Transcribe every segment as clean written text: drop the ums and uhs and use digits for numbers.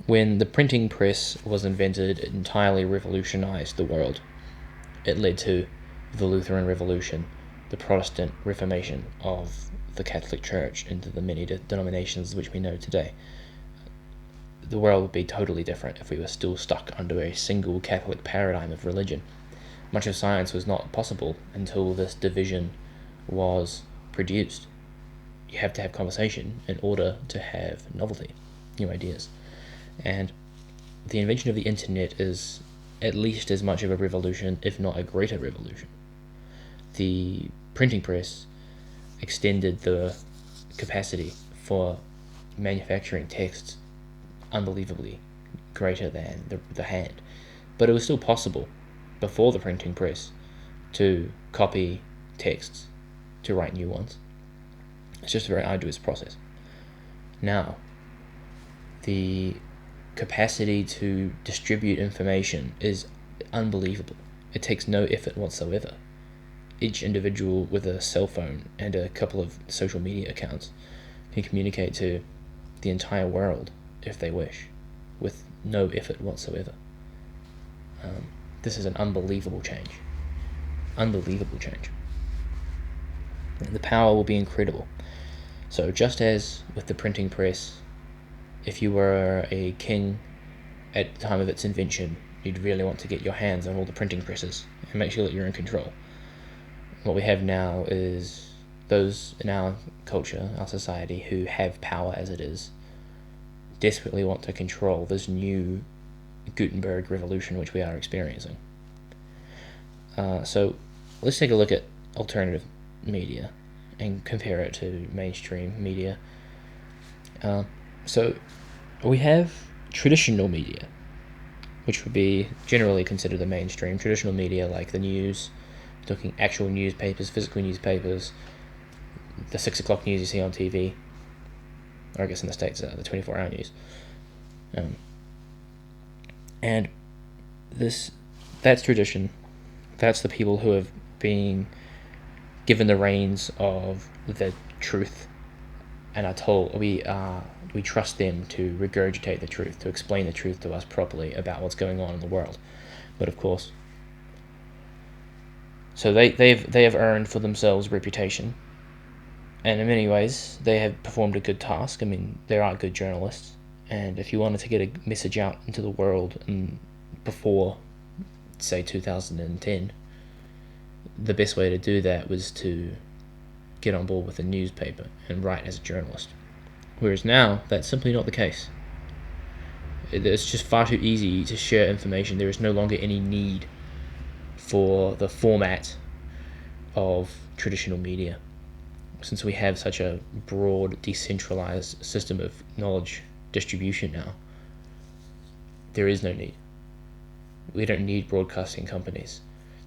When the printing press was invented, it entirely revolutionized the world. It led to the Lutheran Revolution, the Protestant Reformation of the Catholic Church into the many denominations which we know today. The world would be totally different if we were still stuck under a single Catholic paradigm of religion. Much of science was not possible until this division was produced. You have to have conversation in order to have novelty, new ideas. And the invention of the internet is at least as much of a revolution, if not a greater revolution. The printing press extended the capacity for manufacturing texts unbelievably greater than the hand. But it was still possible before the printing press to copy texts, to write new ones. It's just a very arduous process. Now, the capacity to distribute information is unbelievable. It takes no effort whatsoever. Each individual with a cell phone and a couple of social media accounts can communicate to the entire world if they wish, with no effort whatsoever. This is an unbelievable change. Unbelievable change. And the power will be incredible. So just as with the printing press, if you were a king at the time of its invention, you'd really want to get your hands on all the printing presses and make sure that you're in control. What we have now is those in our culture, our society, who have power as it is, desperately want to control this new Gutenberg revolution which we are experiencing. So let's take a look at alternative media and compare it to mainstream media. So we have traditional media, which would be generally considered the mainstream. Traditional media like the news, talking actual newspapers, physical newspapers, the 6 o'clock news you see on TV, or I guess in the States, the 24-hour news. And that's tradition. That's the people who have been given the reins of the truth and are told we trust them to regurgitate the truth, to explain the truth to us properly about what's going on in the world. But of course, so they have earned for themselves reputation, and in many ways they have performed a good task. I mean, there are good journalists, and if you wanted to get a message out into the world before, say, 2010, the best way to do that was to get on board with a newspaper and write as a journalist. Whereas now, that's simply not the case. It's just far too easy to share information. There is no longer any need for the format of traditional media. Since we have such a broad, decentralized system of knowledge distribution now, there is no need. We don't need broadcasting companies.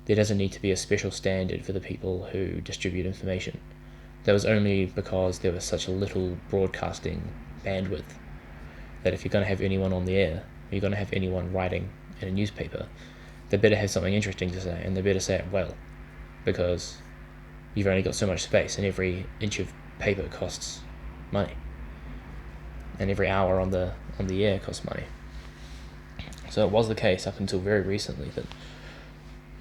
There doesn't need to be a special standard for the people who distribute information. That was only because there was such a little broadcasting bandwidth that if you're going to have anyone on the air, you're going to have anyone writing in a newspaper, they better have something interesting to say, and they better say it well, because you've only got so much space, and every inch of paper costs money, and every hour on the air costs money. So it was the case up until very recently that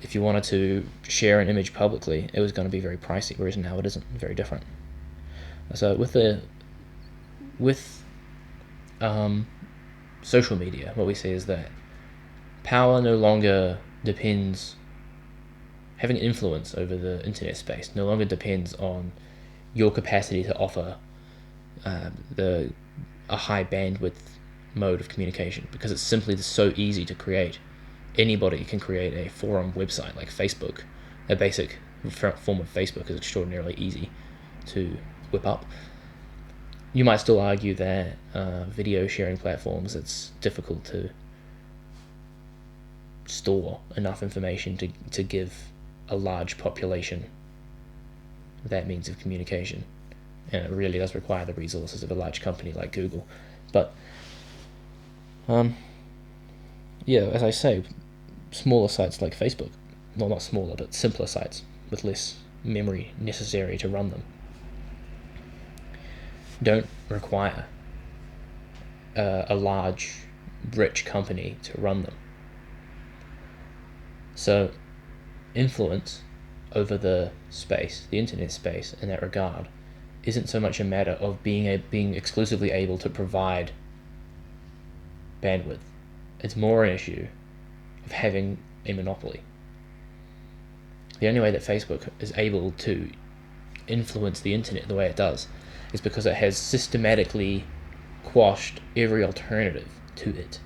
if you wanted to share an image publicly, it was going to be very pricey, whereas now it isn't. Very different. So with social media, what we see is that power no longer depends, having influence over the internet space no longer depends on your capacity to offer a high bandwidth mode of communication, because it's simply so easy to create. Anybody can create a forum website like Facebook. A basic form of Facebook is extraordinarily easy to whip up. You might still argue that video sharing platforms, it's difficult to store enough information to give a large population that means of communication, and it really does require the resources of a large company like Google. But as I say, smaller sites like Facebook, well, not smaller, but simpler sites with less memory necessary to run them, don't require a large rich company to run them. So influence over the space, the internet space, in that regard, isn't so much a matter of being exclusively able to provide bandwidth. It's more an issue of having a monopoly. The only way that Facebook is able to influence the internet the way it does is because it has systematically quashed every alternative to it.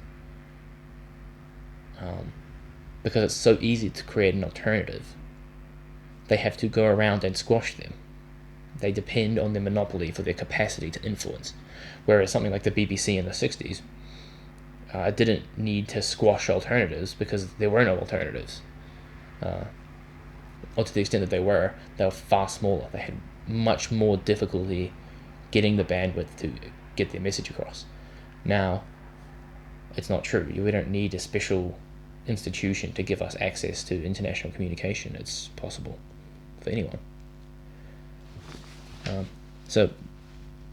Because it's so easy to create an alternative, they have to go around and squash them. They depend on their monopoly for their capacity to influence. Whereas something like the BBC in the 60s didn't need to squash alternatives because there were no alternatives. Or to the extent that they were far smaller. They had much more difficulty getting the bandwidth to get their message across. Now, it's not true. We don't need a special institution to give us access to international communication. It's possible for anyone.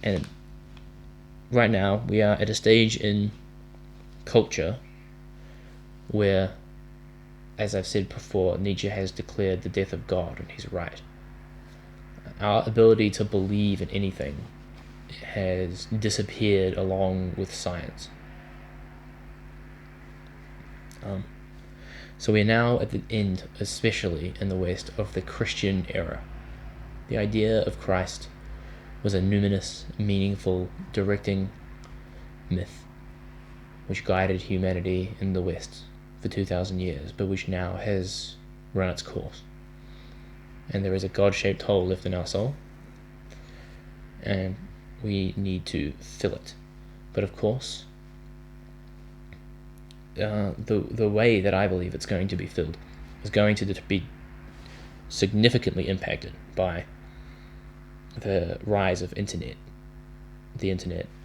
And right now we are at a stage in culture where, as I've said before, Nietzsche has declared the death of God, and he's right. Our ability to believe in anything has disappeared along with science. So we're now at the end, especially in the West, of the Christian era. The idea of Christ was a numinous, meaningful, directing myth which guided humanity in the West for 2,000 years, but which now has run its course. And there is a God-shaped hole left in our soul, and we need to fill it. But of course, the way that I believe it's going to be filled is going to be significantly impacted by the rise of the internet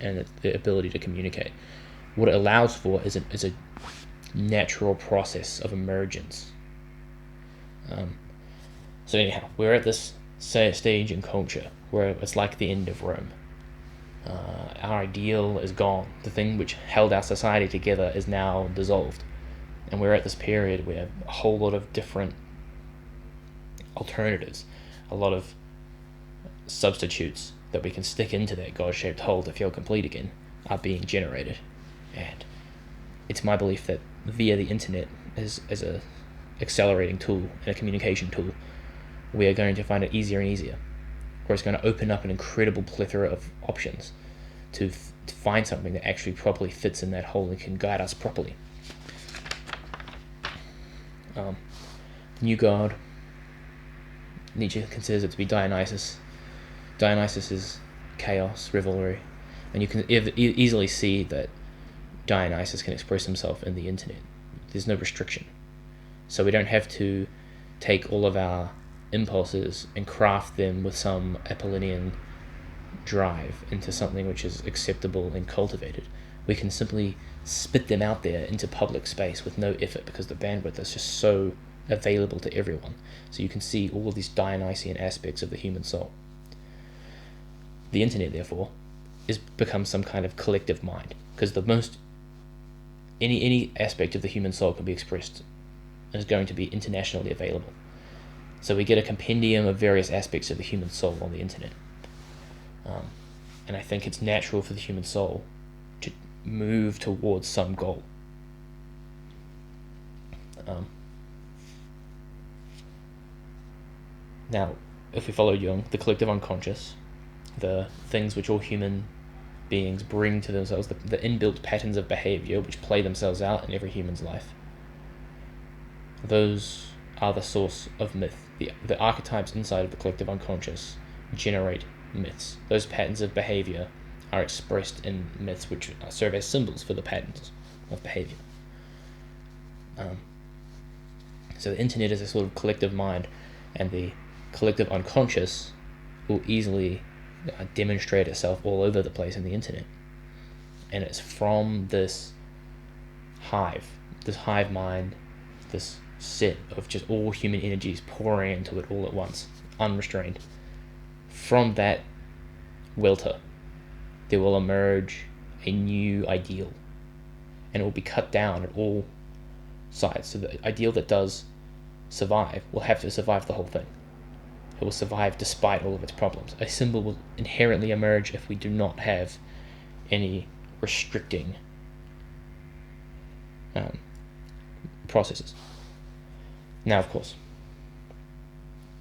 and the ability to communicate. What it allows for is a natural process of emergence. So anyhow, we're at this stage in culture where it's like the end of Rome. Our ideal is gone. The thing which held our society together is now dissolved. And we're at this period where a whole lot of different alternatives, a lot of substitutes that we can stick into that God-shaped hole to feel complete again, are being generated. And it's my belief that via the internet as a accelerating tool and a communication tool, we are going to find it easier and easier, where it's going to open up an incredible plethora of options to find something that actually properly fits in that hole and can guide us properly. New God, Nietzsche considers it to be Dionysus. Dionysus is chaos, revelry, and you can easily see that Dionysus can express himself in the internet. There's no restriction. So we don't have to take all of our impulses and craft them with some Apollonian drive into something which is acceptable and cultivated. We can simply spit them out there into public space with no effort because the bandwidth is just so available to everyone. So you can see all of these Dionysian aspects of the human soul. The internet, therefore, is become some kind of collective mind, because the most any aspect of the human soul can be expressed and is going to be internationally available. So we get a compendium of various aspects of the human soul on the internet. And I think it's natural for the human soul to move towards some goal. Now, if we follow Jung, the collective unconscious, the things which all human beings bring to themselves, the inbuilt patterns of behavior which play themselves out in every human's life, those are the source of myth. The archetypes inside of the collective unconscious generate myths. Those patterns of behavior are expressed in myths which serve as symbols for the patterns of behavior. So the internet is a sort of collective mind, and the collective unconscious will easily demonstrate itself all over the place in the internet. And it's from this hive mind, this set of just all human energies pouring into it all at once, unrestrained. From that welter, there will emerge a new ideal, and it will be cut down at all sides. So the ideal that does survive will have to survive the whole thing. It will survive despite all of its problems. A symbol will inherently emerge if we do not have any restricting processes. Now, of course,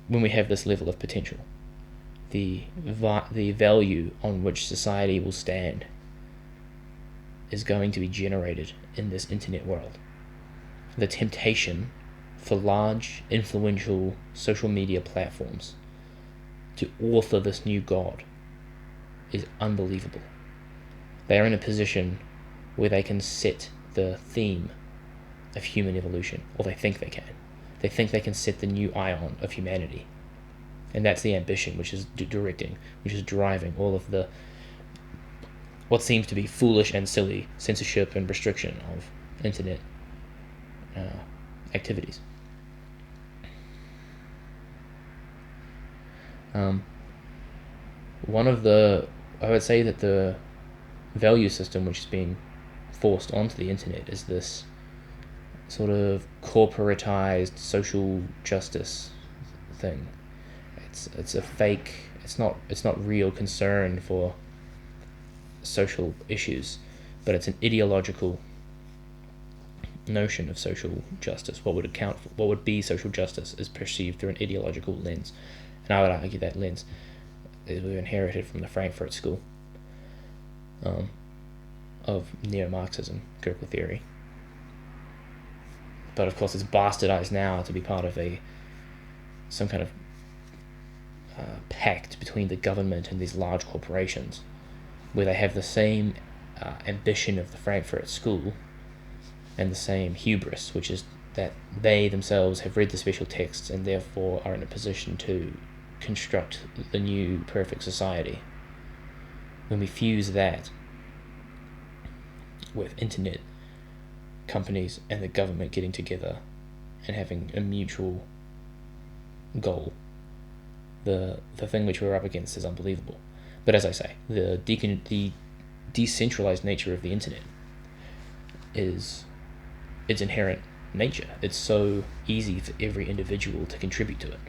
when we have this level of potential, the value on which society will stand is going to be generated in this internet world. The temptation for large, influential social media platforms to author this new god is unbelievable. They are in a position where they can set the theme of human evolution, or they think they can. They think they can set the new Aion of humanity. And that's the ambition which is driving all of the what seems to be foolish and silly censorship and restriction of internet activities. I would say that the value system which is being forced onto the internet is this sort of corporatized social justice thing. It's a fake. It's not real concern for social issues, but it's an ideological notion of social justice. What would be social justice is perceived through an ideological lens, and I would argue that lens is we've inherited from the Frankfurt School of neo-Marxism, critical theory. But of course, it's bastardized now to be part of some kind of pact between the government and these large corporations, where they have the same ambition of the Frankfurt School and the same hubris, which is that they themselves have read the special texts and therefore are in a position to construct the new perfect society. When we fuse that with internet companies and the government getting together and having a mutual goal, the thing which we're up against is unbelievable. But as I say, the decentralized nature of the internet is its inherent nature. It's so easy for every individual to contribute to it.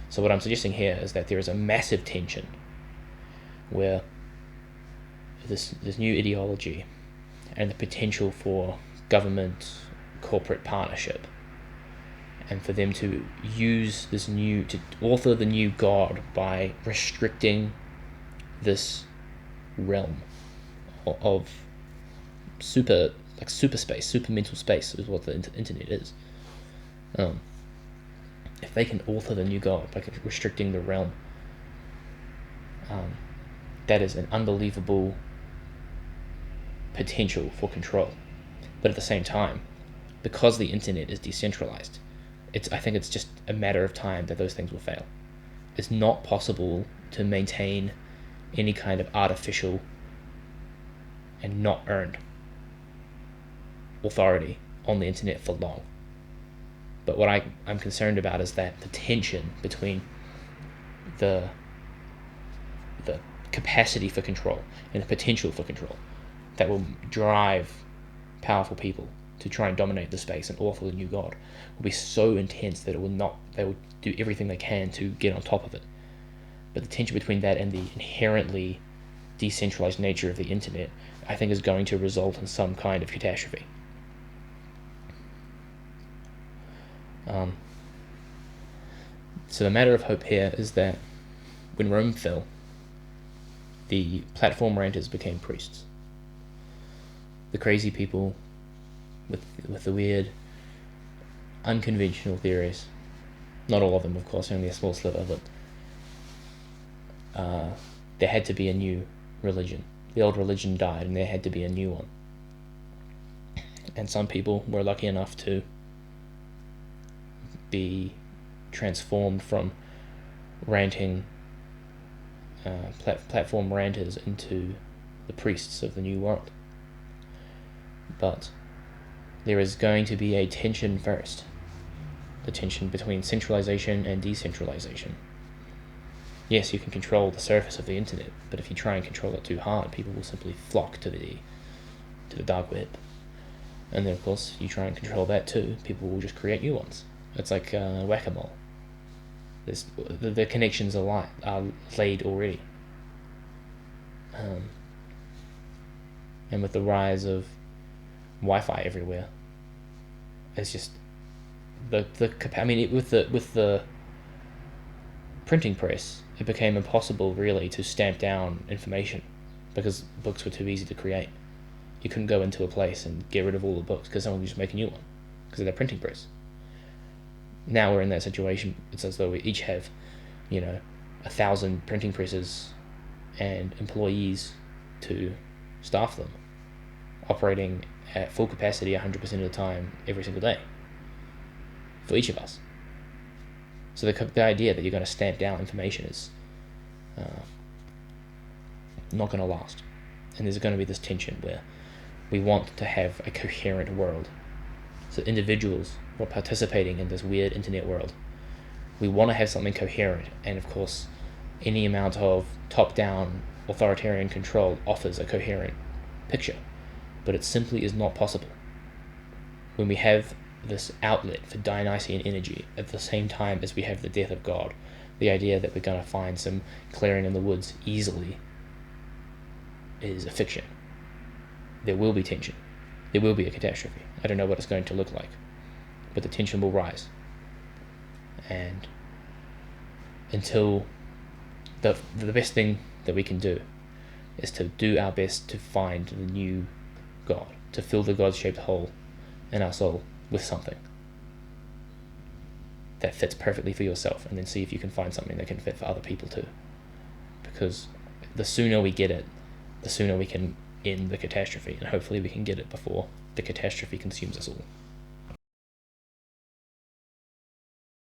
So what I'm suggesting here is that there is a massive tension where this new ideology and the potential for government corporate partnership, and for them to use to author the new god by restricting this realm of super mental space is what the internet is. If they can author the new god by restricting the realm, that is an unbelievable potential for control. But at the same time, because the internet is decentralized, I think it's just a matter of time that those things will fail. It's not possible to maintain any kind of artificial and not earned authority on the internet for long. But what I'm concerned about is that the tension between the capacity for control and the potential for control that will drive powerful people to try and dominate the space and author the new god will be so intense that they will do everything they can to get on top of it. But the tension between that and the inherently decentralized nature of the internet, I think, is going to result in some kind of catastrophe. So the matter of hope here is that when Rome fell, the platform ranters became priests. The crazy people with the weird, unconventional theories, not all of them, of course, only a small sliver, but there had to be a new religion. The old religion died and there had to be a new one. And some people were lucky enough to be transformed from ranting platform ranters into the priests of the new world. But there is going to be a tension first, the tension between centralization and decentralization. Yes, you can control the surface of the internet, but if you try and control it too hard, people will simply flock to the dark web. And then, of course, you try and control that too. People will just create new ones. It's like whack-a-mole. The connections are laid already. And with the rise of Wi-Fi everywhere, it's just with the printing press, it became impossible really to stamp down information because books were too easy to create. You couldn't go into a place and get rid of all the books because someone would just make a new one because of their printing press. Now we're in that situation. It's as though we each have, 1,000 printing presses and employees to staff them, operating at full capacity 100% of the time every single day for each of us. So the idea that you're going to stamp down information is not going to last. And there's going to be this tension where we want to have a coherent world. So individuals who are participating in this weird internet world, we want to have something coherent. And of course, any amount of top-down authoritarian control offers a coherent picture. But it simply is not possible. When we have this outlet for Dionysian energy at the same time as we have the death of God, the idea that we're going to find some clearing in the woods easily is a fiction. There will be tension. There will be a catastrophe. I don't know what it's going to look like, but the tension will rise. And until the best thing that we can do is to do our best to find the new God, to fill the God-shaped hole in our soul with something that fits perfectly for yourself, and then see if you can find something that can fit for other people too. Because the sooner we get it, the sooner we can end the catastrophe, and hopefully we can get it before the catastrophe consumes us all.